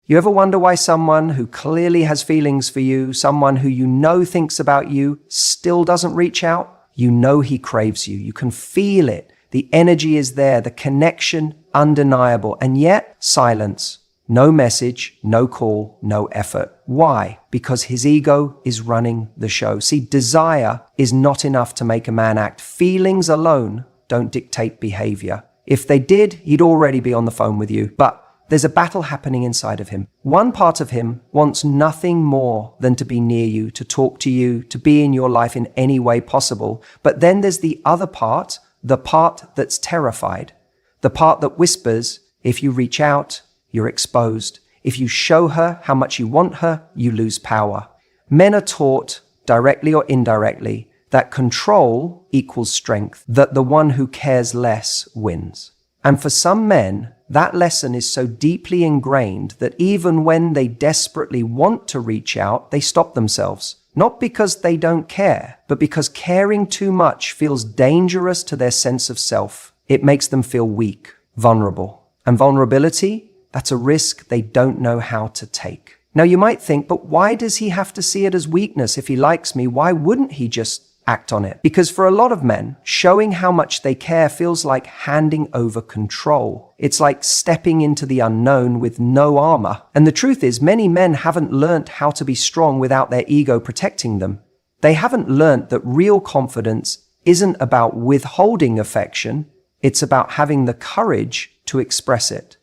You ever wonder why someone who clearly has feelings for you, someone who you know thinks about you, still doesn't reach out? You know he craves you. You can feel it. The energy is there, the connection undeniable, and yet silence. No message, no call, no effort. Why? Because his ego is running the show. See, desire is not enough to make a man act. Feelings alone don't dictate behavior. If they did, he'd already be on the phone with you. But there's a battle happening inside of him. One part of him wants nothing more than to be near you, to talk to you, to be in your life in any way possible. But then there's the other part, the part that's terrified. The part that whispers, if you reach out, you're exposed. If you show her how much you want her, you lose power. Men are taught, directly or indirectly, that control equals strength, that the one who cares less wins. And for some men, that lesson is so deeply ingrained that even when they desperately want to reach out, they stop themselves. Not because they don't care, but because caring too much feels dangerous to their sense of self. It makes them feel weak, vulnerable. And vulnerability, that's a risk they don't know how to take. Now you might think, but why does he have to see it as weakness? If he likes me, why wouldn't he just act on it? Because for a lot of men, showing how much they care feels like handing over control. It's like stepping into the unknown with no armor. And the truth is, many men haven't learnt how to be strong without their ego protecting them. They haven't learnt that real confidence isn't about withholding affection, it's about having the courage to express it.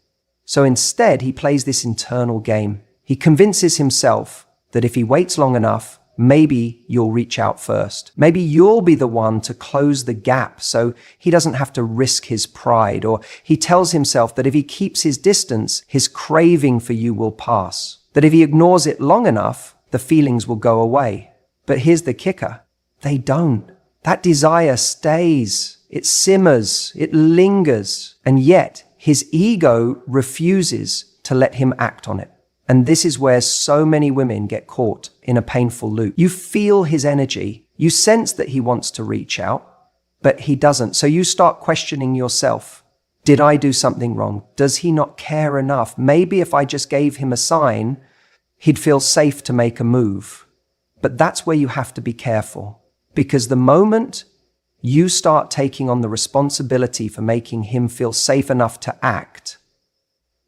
So instead, he plays this internal game. He convinces himself that if he waits long enough, maybe you'll reach out first. Maybe you'll be the one to close the gap so he doesn't have to risk his pride. Or he tells himself that if he keeps his distance, his craving for you will pass. That if he ignores it long enough, the feelings will go away. But here's the kicker. They don't. That desire stays. It simmers. It lingers. And yet his ego refuses to let him act on it. And this is where so many women get caught in a painful loop. You feel his energy. You sense that he wants to reach out, but he doesn't. So you start questioning yourself. Did I do something wrong? Does he not care enough? Maybe if I just gave him a sign, he'd feel safe to make a move. But that's where you have to be careful. Because the moment you start taking on the responsibility for making him feel safe enough to act,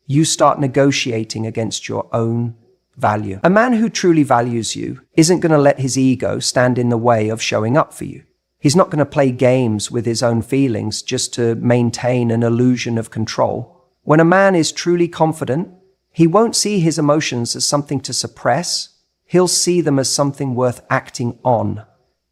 you start negotiating against your own value. A man who truly values you isn't going to let his ego stand in the way of showing up for you. He's not going to play games with his own feelings just to maintain an illusion of control. When a man is truly confident, he won't see his emotions as something to suppress. He'll see them as something worth acting on.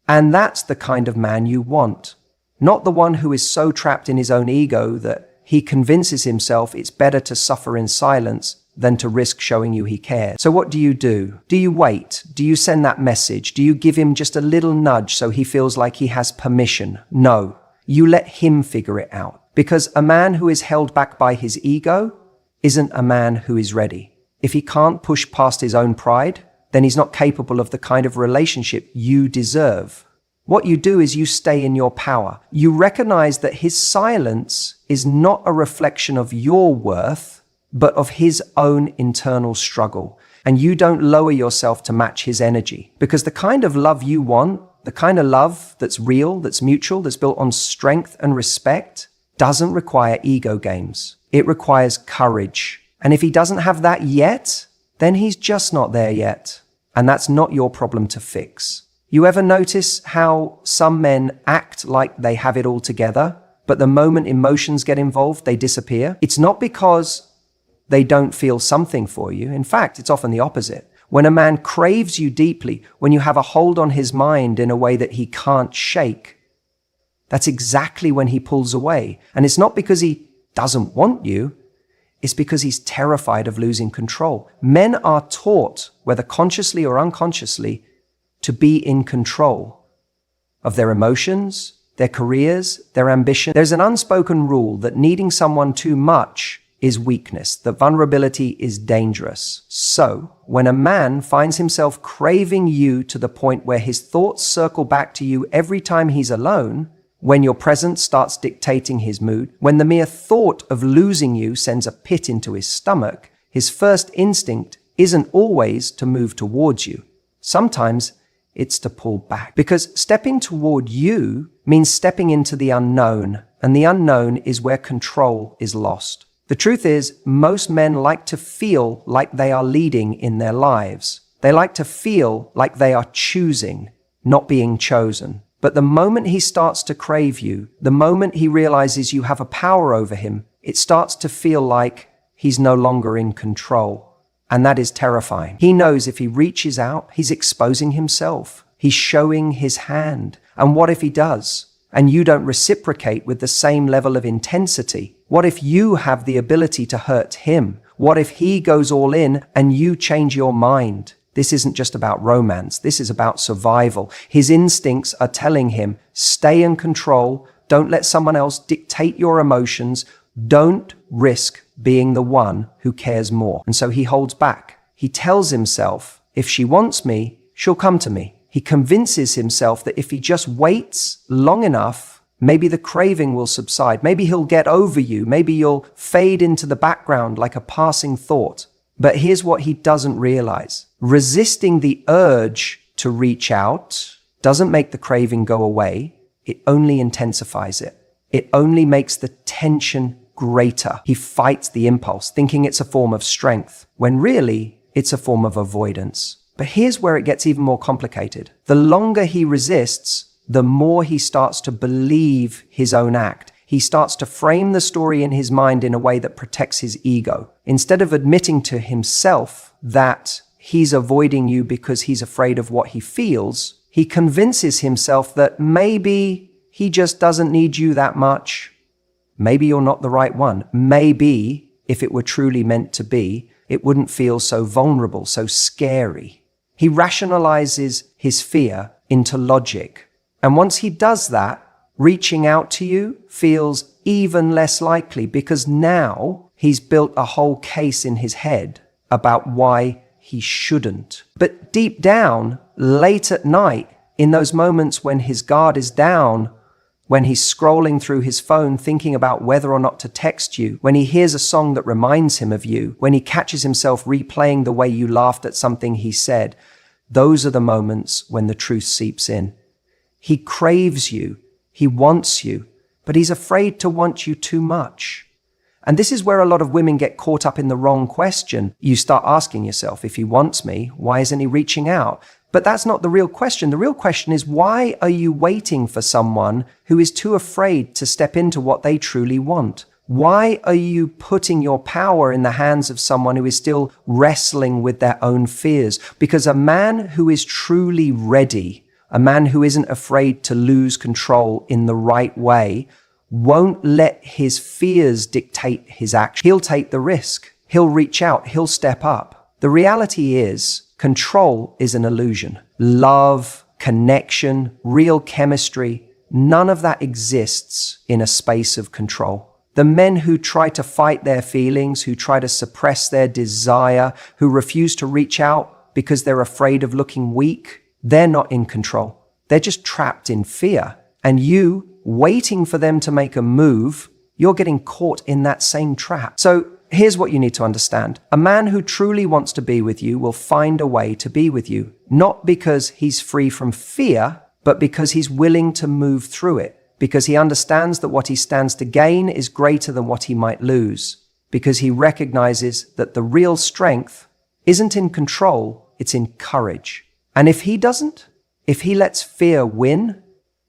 And that's the kind of man you want. Not the one who is so trapped in his own ego that he convinces himself it's better to suffer in silence than to risk showing you he cares. So what do? Do you wait? Do you send that message? Do you give him just a little nudge so he feels like he has permission? No. You let him figure it out. Because a man who is held back by his ego isn't a man who is ready. If he can't push past his own pride, then he's not capable of the kind of relationship you deserve. What you do is you stay in your power. You recognize that his silence is not a reflection of your worth, but of his own internal struggle. And you don't lower yourself to match his energy. Because the kind of love you want, the kind of love that's real, that's mutual, that's built on strength and respect, doesn't require ego games. It requires courage. And if he doesn't have that yet, then he's just not there yet. And that's not your problem to fix. You ever notice how some men act like they have it all together, but the moment emotions get involved, they disappear? It's not because they don't feel something for you. In fact, it's often the opposite. When a man craves you deeply, when you have a hold on his mind in a way that he can't shake, that's exactly when he pulls away. And it's not because he doesn't want you, it's because he's terrified of losing control. Men are taught, whether consciously or unconsciously, to be in control of their emotions, their careers, their ambition. There's an unspoken rule that needing someone too much is weakness, that vulnerability is dangerous. So, when a man finds himself craving you to the point where his thoughts circle back to you every time he's alone, when your presence starts dictating his mood, when the mere thought of losing you sends a pit into his stomach, his first instinct isn't always to move towards you. Sometimes it's to pull back. Because stepping toward you means stepping into the unknown, and the unknown is where control is lost. The truth is, most men like to feel like they are leading in their lives. They like to feel like they are choosing, not being chosen. But the moment he starts to crave you, the moment he realizes you have a power over him, it starts to feel like he's no longer in control. And that is terrifying. He knows if he reaches out, he's exposing himself. He's showing his hand. And what if he does? And you don't reciprocate with the same level of intensity? What if you have the ability to hurt him? What if he goes all in and you change your mind? This isn't just about romance. This is about survival. His instincts are telling him, stay in control. Don't let someone else dictate your emotions. Don't risk being the one who cares more. And so he holds back. He tells himself, if she wants me, she'll come to me. He convinces himself that if he just waits long enough, maybe the craving will subside. Maybe he'll get over you. Maybe you'll fade into the background like a passing thought. But here's what he doesn't realize. Resisting the urge to reach out doesn't make the craving go away. It only intensifies it. It only makes the tension greater. He fights the impulse, thinking it's a form of strength, when really it's a form of avoidance. But here's where it gets even more complicated. The longer he resists, the more he starts to believe his own act. He starts to frame the story in his mind in a way that protects his ego. Instead of admitting to himself that he's avoiding you because he's afraid of what he feels, he convinces himself that maybe he just doesn't need you that much. Maybe you're not the right one. Maybe, if it were truly meant to be, it wouldn't feel so vulnerable, so scary. He rationalizes his fear into logic. And once he does that, reaching out to you feels even less likely because now he's built a whole case in his head about why he shouldn't. But deep down, late at night, in those moments when his guard is down, when he's scrolling through his phone thinking about whether or not to text you, when he hears a song that reminds him of you, when he catches himself replaying the way you laughed at something he said, those are the moments when the truth seeps in. He craves you. He wants you, but he's afraid to want you too much. And this is where a lot of women get caught up in the wrong question. You start asking yourself, if he wants me, why isn't he reaching out? But that's not the real question. The real question is, why are you waiting for someone who is too afraid to step into what they truly want? Why are you putting your power in the hands of someone who is still wrestling with their own fears? Because a man who is truly ready, a man who isn't afraid to lose control in the right way, won't let his fears dictate his action. He'll take the risk. He'll reach out. He'll step up. The reality is, control is an illusion. Love, connection, real chemistry, none of that exists in a space of control. The men who try to fight their feelings, who try to suppress their desire, who refuse to reach out because they're afraid of looking weak, they're not in control. They're just trapped in fear. And you, waiting for them to make a move, you're getting caught in that same trap. So here's what you need to understand. A man who truly wants to be with you will find a way to be with you, not because he's free from fear, but because he's willing to move through it, because he understands that what he stands to gain is greater than what he might lose, because he recognizes that the real strength isn't in control, it's in courage. And if he doesn't, if he lets fear win,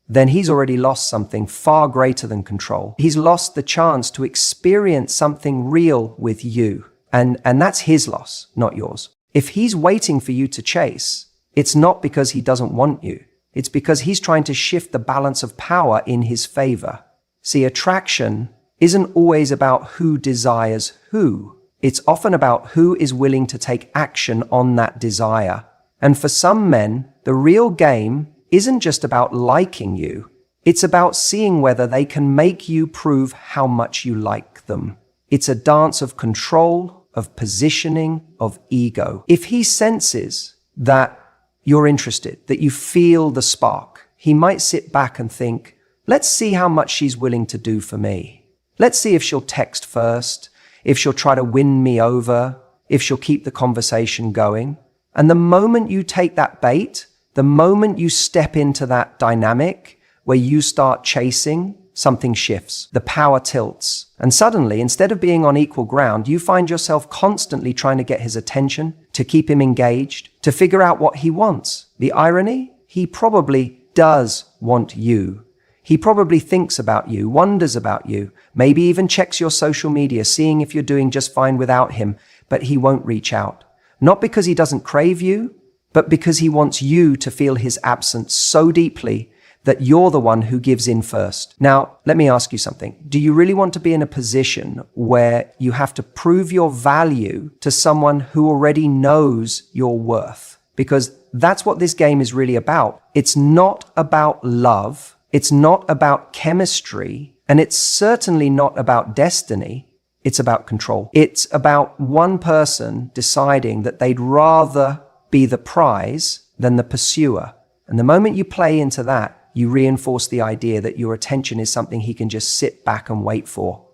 then he's already lost something far greater than control. He's lost the chance to experience something real with you. And that's his loss, not yours. If he's waiting for you to chase, it's not because he doesn't want you. It's because he's trying to shift the balance of power in his favor. See, attraction isn't always about who desires who. It's often about who is willing to take action on that desire. And for some men, the real game isn't just about liking you. It's about seeing whether they can make you prove how much you like them. It's a dance of control, of positioning, of ego. If he senses that you're interested, that you feel the spark, he might sit back and think, let's see how much she's willing to do for me. Let's see if she'll text first, if she'll try to win me over, if she'll keep the conversation going. And the moment you take that bait, the moment you step into that dynamic where you start chasing, something shifts. The power tilts. And suddenly, instead of being on equal ground, you find yourself constantly trying to get his attention, to keep him engaged, to figure out what he wants. The irony? He probably does want you. He probably thinks about you, wonders about you, maybe even checks your social media, seeing if you're doing just fine without him, but he won't reach out. Not because he doesn't crave you, but because he wants you to feel his absence so deeply that you're the one who gives in first. Now, let me ask you something. Do you really want to be in a position where you have to prove your value to someone who already knows your worth? Because that's what this game is really about. It's not about love. It's not about chemistry. And it's certainly not about destiny. It's about control. It's about one person deciding that they'd rather be the prize than the pursuer. And the moment you play into that, you reinforce the idea that your attention is something he can just sit back and wait for.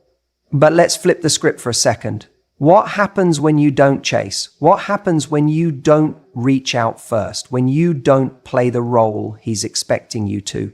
But let's flip the script for a second. What happens when you don't chase? What happens when you don't reach out first? When you don't play the role he's expecting you to?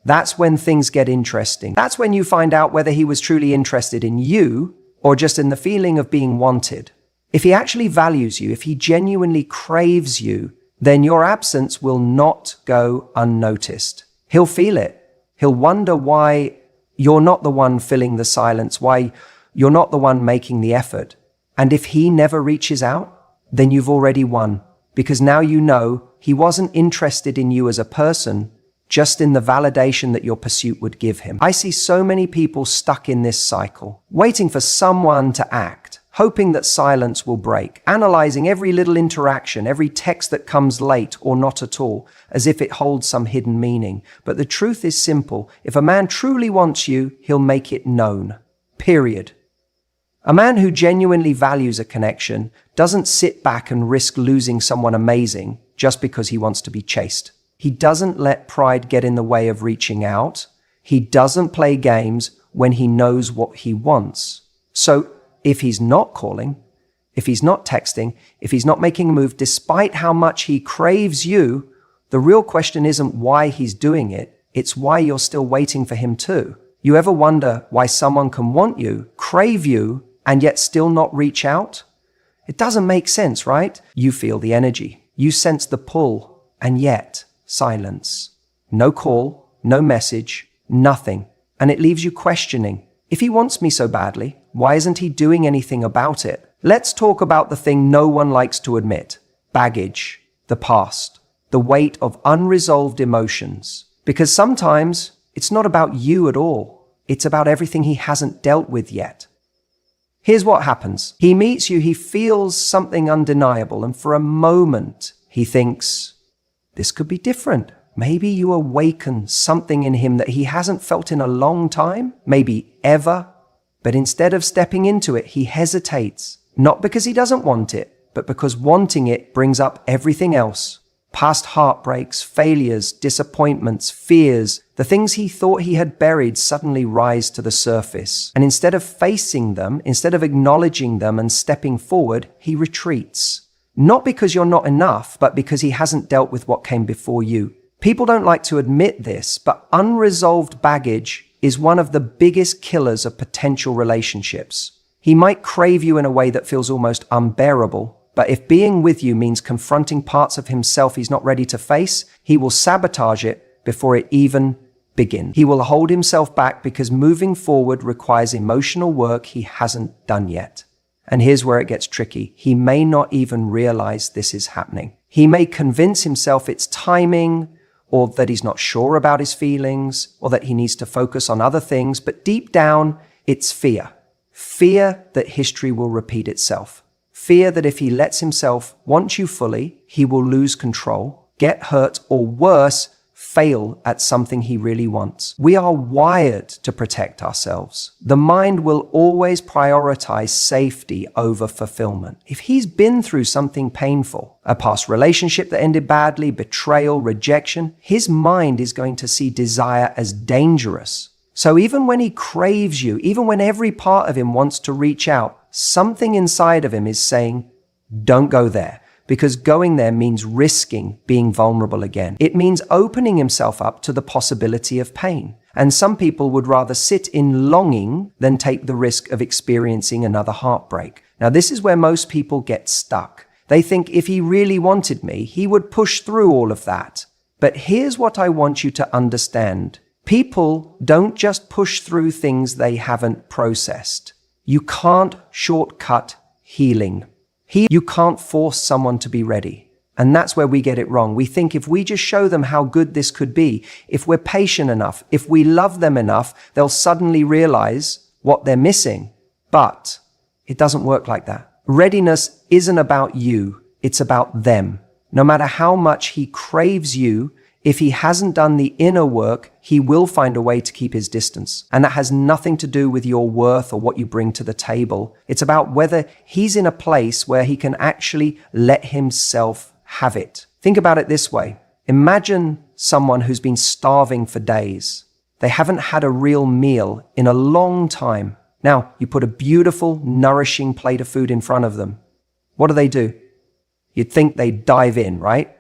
That's when things get interesting. That's when you find out whether he was truly interested in you or just in the feeling of being wanted. If he actually values you, if he genuinely craves you, then your absence will not go unnoticed. He'll feel it. He'll wonder why you're not the one filling the silence, why you're not the one making the effort. And if he never reaches out, then you've already won, because now you know he wasn't interested in you as a person, just in the validation that your pursuit would give him. I see so many people stuck in this cycle, waiting for someone to act, hoping that silence will break, analyzing every little interaction, every text that comes late or not at all, as if it holds some hidden meaning. But the truth is simple. If a man truly wants you, he'll make it known. Period. A man who genuinely values a connection doesn't sit back and risk losing someone amazing just because he wants to be chased. He doesn't let pride get in the way of reaching out. He doesn't play games when he knows what he wants. So, if he's not calling, if he's not texting, if he's not making a move, despite how much he craves you, the real question isn't why he's doing it, it's why you're still waiting for him too. You ever wonder why someone can want you, crave you, and yet still not reach out? It doesn't make sense, right? You feel the energy, you sense the pull, and yet silence. No call, no message, nothing. And it leaves you questioning. If he wants me so badly, why isn't he doing anything about it? Let's talk about the thing no one likes to admit. Baggage, the past, the weight of unresolved emotions. Because sometimes it's not about you at all. It's about everything he hasn't dealt with yet. Here's what happens. He meets you, he feels something undeniable, and for a moment he thinks, this could be different. Maybe you awaken something in him that he hasn't felt in a long time, maybe ever. But instead of stepping into it, he hesitates. Not because he doesn't want it, but because wanting it brings up everything else. Past heartbreaks, failures, disappointments, fears, the things he thought he had buried suddenly rise to the surface. And instead of facing them, instead of acknowledging them and stepping forward, he retreats. Not because you're not enough, but because he hasn't dealt with what came before you. People don't like to admit this, but unresolved baggage is one of the biggest killers of potential relationships. He might crave you in a way that feels almost unbearable, but if being with you means confronting parts of himself he's not ready to face, he will sabotage it before it even begins. He will hold himself back because moving forward requires emotional work he hasn't done yet. And here's where it gets tricky. He may not even realize this is happening. He may convince himself it's timing, or that he's not sure about his feelings, or that he needs to focus on other things, but deep down, it's fear. Fear that history will repeat itself. Fear that if he lets himself want you fully, he will lose control, get hurt, or worse, fail at something he really wants. We are wired to protect ourselves. The mind will always prioritize safety over fulfillment. If he's been through something painful, a past relationship that ended badly, betrayal, rejection, his mind is going to see desire as dangerous. So even when he craves you, even when every part of him wants to reach out, something inside of him is saying, don't go there. Because going there means risking being vulnerable again. It means opening himself up to the possibility of pain. And some people would rather sit in longing than take the risk of experiencing another heartbreak. Now, this is where most people get stuck. They think if he really wanted me, he would push through all of that. But here's what I want you to understand. People don't just push through things they haven't processed. You can't shortcut healing. You can't force someone to be ready. And that's where we get it wrong. We think if we just show them how good this could be, if we're patient enough, if we love them enough, they'll suddenly realize what they're missing. But it doesn't work like that. Readiness isn't about you. It's about them. No matter how much he craves you, if he hasn't done the inner work, he will find a way to keep his distance. And that has nothing to do with your worth or what you bring to the table. It's about whether he's in a place where he can actually let himself have it. Think about it this way. Imagine someone who's been starving for days. They haven't had a real meal in a long time. Now, you put a beautiful, nourishing plate of food in front of them. What do? You'd think they'd dive in, right?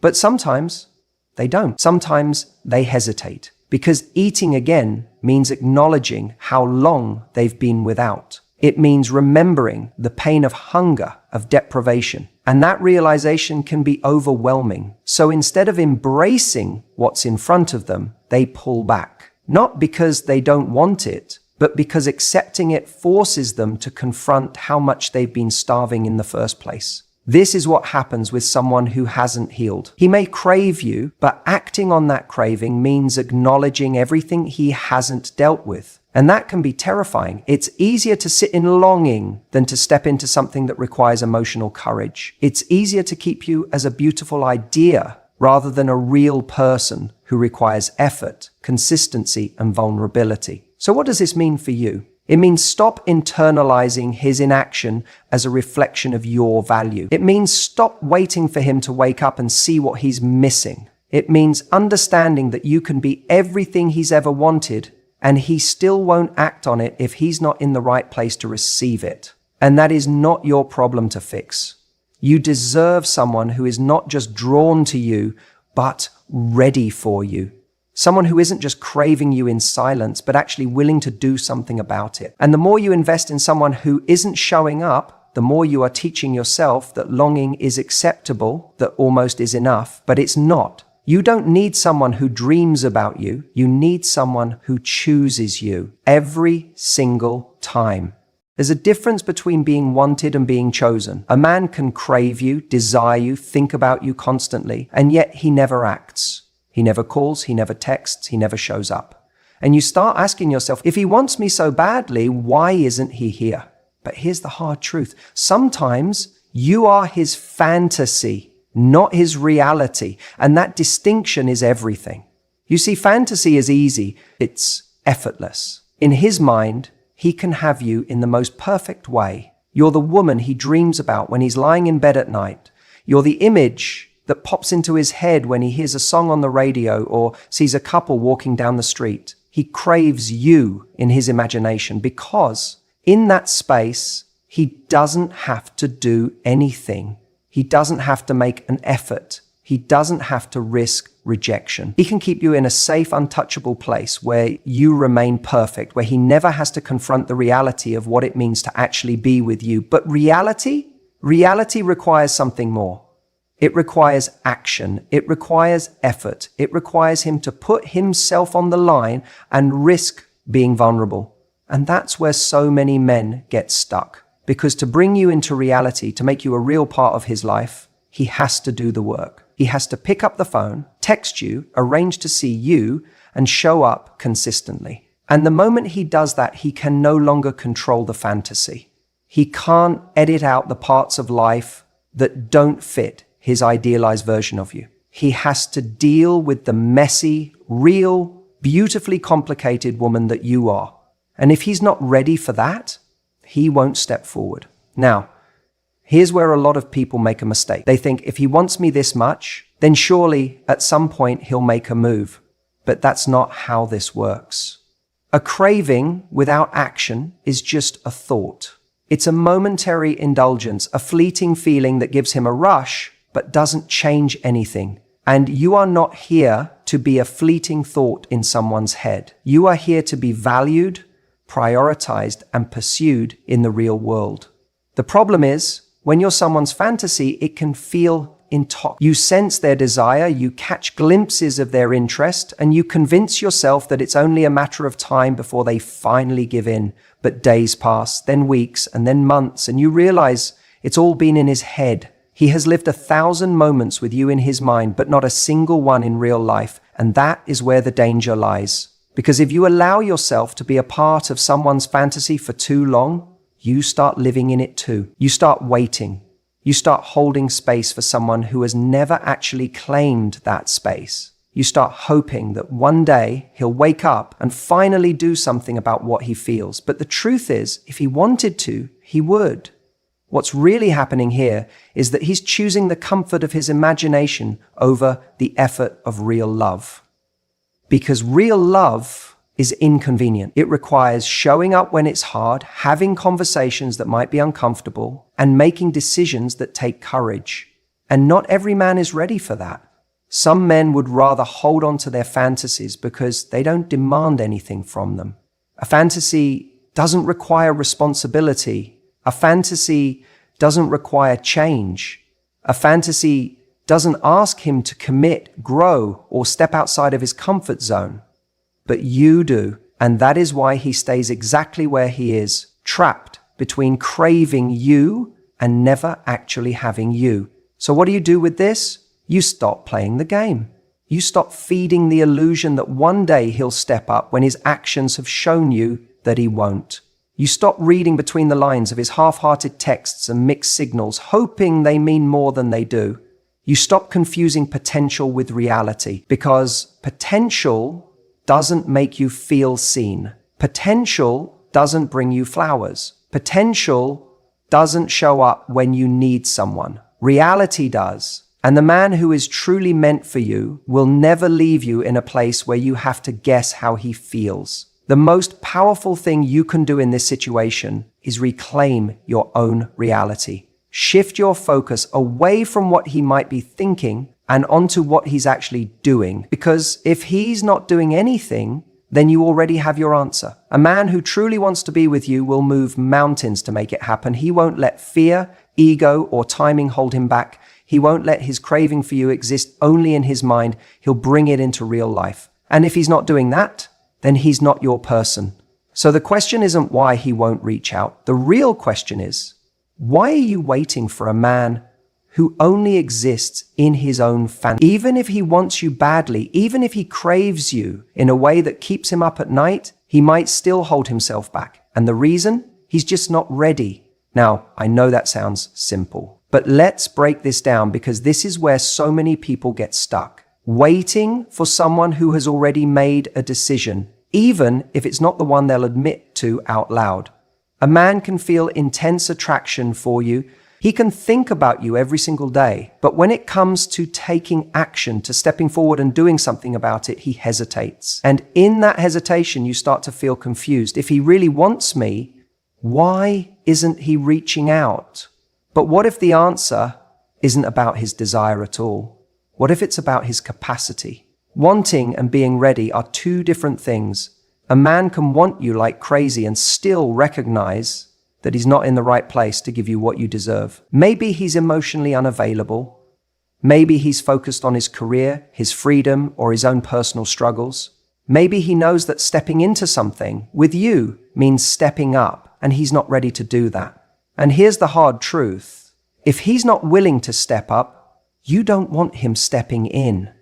But sometimes they don't. Sometimes they hesitate because eating again means acknowledging how long they've been without. It means remembering the pain of hunger, of deprivation. And that realization can be overwhelming. So instead of embracing what's in front of them, they pull back. Not because they don't want it, but because accepting it forces them to confront how much they've been starving in the first place. This is what happens with someone who hasn't healed. He may crave you, but acting on that craving means acknowledging everything he hasn't dealt with. And that can be terrifying. It's easier to sit in longing than to step into something that requires emotional courage. It's easier to keep you as a beautiful idea rather than a real person who requires effort, consistency, and vulnerability. So what does this mean for you? It means stop internalizing his inaction as a reflection of your value. It means stop waiting for him to wake up and see what he's missing. It means understanding that you can be everything he's ever wanted, and he still won't act on it if he's not in the right place to receive it. And that is not your problem to fix. You deserve someone who is not just drawn to you, but ready for you. Someone who isn't just craving you in silence, but actually willing to do something about it. And the more you invest in someone who isn't showing up, the more you are teaching yourself that longing is acceptable, that almost is enough, but it's not. You don't need someone who dreams about you. You need someone who chooses you every single time. There's a difference between being wanted and being chosen. A man can crave you, desire you, think about you constantly, and yet he never acts. He never calls, he never texts, he never shows up. And you start asking yourself, if he wants me so badly, why isn't he here? But here's the hard truth. Sometimes you are his fantasy, not his reality. And that distinction is everything. You see, fantasy is easy. It's effortless. In his mind, he can have you in the most perfect way. You're the woman he dreams about when he's lying in bed at night. You're the image that pops into his head when he hears a song on the radio or sees a couple walking down the street. He craves you in his imagination because in that space, he doesn't have to do anything. He doesn't have to make an effort. He doesn't have to risk rejection. He can keep you in a safe, untouchable place where you remain perfect, where he never has to confront the reality of what it means to actually be with you. But reality requires something more. It requires action. It requires effort. It requires him to put himself on the line and risk being vulnerable. And that's where so many men get stuck. Because to bring you into reality, to make you a real part of his life, he has to do the work. He has to pick up the phone, text you, arrange to see you, and show up consistently. And the moment he does that, he can no longer control the fantasy. He can't edit out the parts of life that don't fit his idealized version of you. He has to deal with the messy, real, beautifully complicated woman that you are. And if he's not ready for that, he won't step forward. Now, here's where a lot of people make a mistake. They think if he wants me this much, then surely at some point he'll make a move. But that's not how this works. A craving without action is just a thought. It's a momentary indulgence, a fleeting feeling that gives him a rush, but doesn't change anything. And you are not here to be a fleeting thought in someone's head. You are here to be valued, prioritized, and pursued in the real world. The problem is, when you're someone's fantasy, it can feel intoxicating. You sense their desire, you catch glimpses of their interest, and you convince yourself that it's only a matter of time before they finally give in. But days pass, then weeks, and then months, and you realize it's all been in his head. He has lived 1,000 moments with you in his mind, but not a single one in real life. And that is where the danger lies. Because if you allow yourself to be a part of someone's fantasy for too long, you start living in it too. You start waiting. You start holding space for someone who has never actually claimed that space. You start hoping that one day he'll wake up and finally do something about what he feels. But the truth is, if he wanted to, he would. What's really happening here is that he's choosing the comfort of his imagination over the effort of real love. Because real love is inconvenient. It requires showing up when it's hard, having conversations that might be uncomfortable, and making decisions that take courage. And not every man is ready for that. Some men would rather hold on to their fantasies because they don't demand anything from them. A fantasy doesn't require responsibility. A fantasy doesn't require change. A fantasy doesn't ask him to commit, grow, or step outside of his comfort zone. But you do, and that is why he stays exactly where he is, trapped between craving you and never actually having you. So what do you do with this? You stop playing the game. You stop feeding the illusion that one day he'll step up when his actions have shown you that he won't. You stop reading between the lines of his half-hearted texts and mixed signals, hoping they mean more than they do. You stop confusing potential with reality, because potential doesn't make you feel seen. Potential doesn't bring you flowers. Potential doesn't show up when you need someone. Reality does. And the man who is truly meant for you will never leave you in a place where you have to guess how he feels. The most powerful thing you can do in this situation is reclaim your own reality. Shift your focus away from what he might be thinking and onto what he's actually doing. Because if he's not doing anything, then you already have your answer. A man who truly wants to be with you will move mountains to make it happen. He won't let fear, ego, or timing hold him back. He won't let his craving for you exist only in his mind. He'll bring it into real life. And if he's not doing that, then he's not your person. So the question isn't why he won't reach out. The real question is, why are you waiting for a man who only exists in his own fantasy? Even if he wants you badly, even if he craves you in a way that keeps him up at night, he might still hold himself back. And the reason? He's just not ready. Now, I know that sounds simple, but let's break this down, because this is where so many people get stuck. Waiting for someone who has already made a decision, even if it's not the one they'll admit to out loud. A man can feel intense attraction for you. He can think about you every single day. But when it comes to taking action, to stepping forward and doing something about it, he hesitates. And in that hesitation, you start to feel confused. If he really wants me, why isn't he reaching out? But what if the answer isn't about his desire at all? What if it's about his capacity? Wanting and being ready are two different things. A man can want you like crazy and still recognize that he's not in the right place to give you what you deserve. Maybe he's emotionally unavailable. Maybe he's focused on his career, his freedom, or his own personal struggles. Maybe he knows that stepping into something with you means stepping up, and he's not ready to do that. And here's the hard truth. If he's not willing to step up, you don't want him stepping in.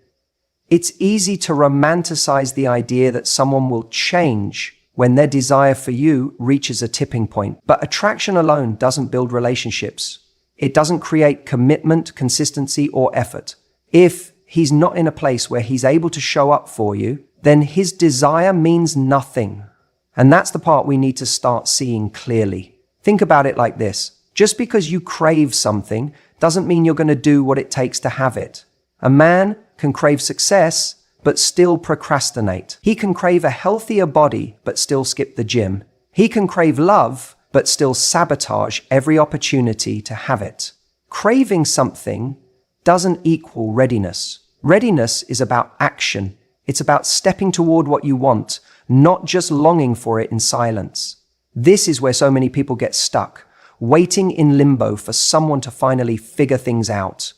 It's easy to romanticize the idea that someone will change when their desire for you reaches a tipping point. But attraction alone doesn't build relationships. It doesn't create commitment, consistency, or effort. If he's not in a place where he's able to show up for you, then his desire means nothing. And that's the part we need to start seeing clearly. Think about it like this. Just because you crave something doesn't mean you're going to do what it takes to have it. A man can crave success, but still procrastinate. He can crave a healthier body, but still skip the gym. He can crave love, but still sabotage every opportunity to have it. Craving something doesn't equal readiness. Readiness is about action. It's about stepping toward what you want, not just longing for it in silence. This is where so many people get stuck, waiting in limbo for someone to finally figure things out.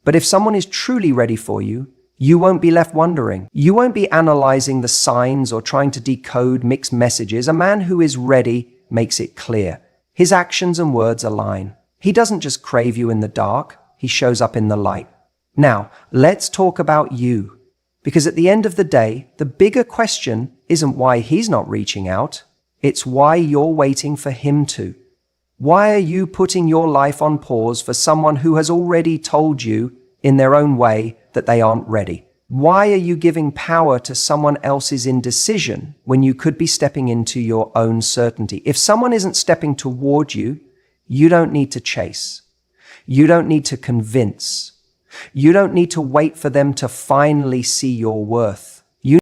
But if someone is truly ready for you, you won't be left wondering. You won't be analyzing the signs or trying to decode mixed messages. A man who is ready makes it clear. His actions and words align. He doesn't just crave you in the dark, he shows up in the light. Now, let's talk about you. Because at the end of the day, the bigger question isn't why he's not reaching out. It's why you're waiting for him to. Why are you putting your life on pause for someone who has already told you in their own way that they aren't ready? Why are you giving power to someone else's indecision when you could be stepping into your own certainty? If someone isn't stepping toward you, you don't need to chase. You don't need to convince. You don't need to wait for them to finally see your worth.